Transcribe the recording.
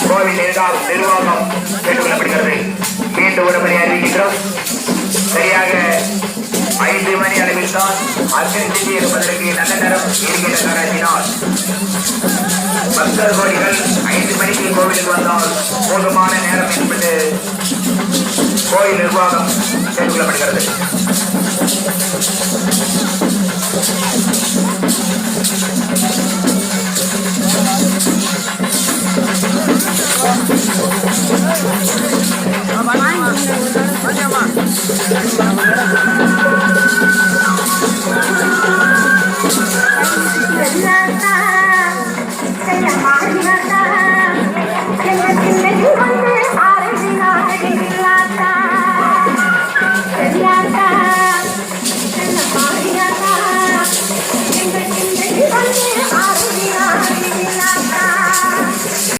கோவில் நிர்வாகம் கேட்டுக்கொள்ளப்படுகிறது. மீண்டும் ஒருபடி அறிவிக்கின்றோம். சரியாக 5 மணி அளவில் தான் அர்ச்சனை செய்து இருப்பதற்கு நல்ல நேரம் இருக்கின்ற காரணத்தினால் பக்தர் கோடிகள் 5 மணிக்கு கோவிலுக்கு வந்தால் போதுமான நேரம் என்பது கோயில் நிர்வாகம் கேட்டுக்கொள்ளப்படுகிறது.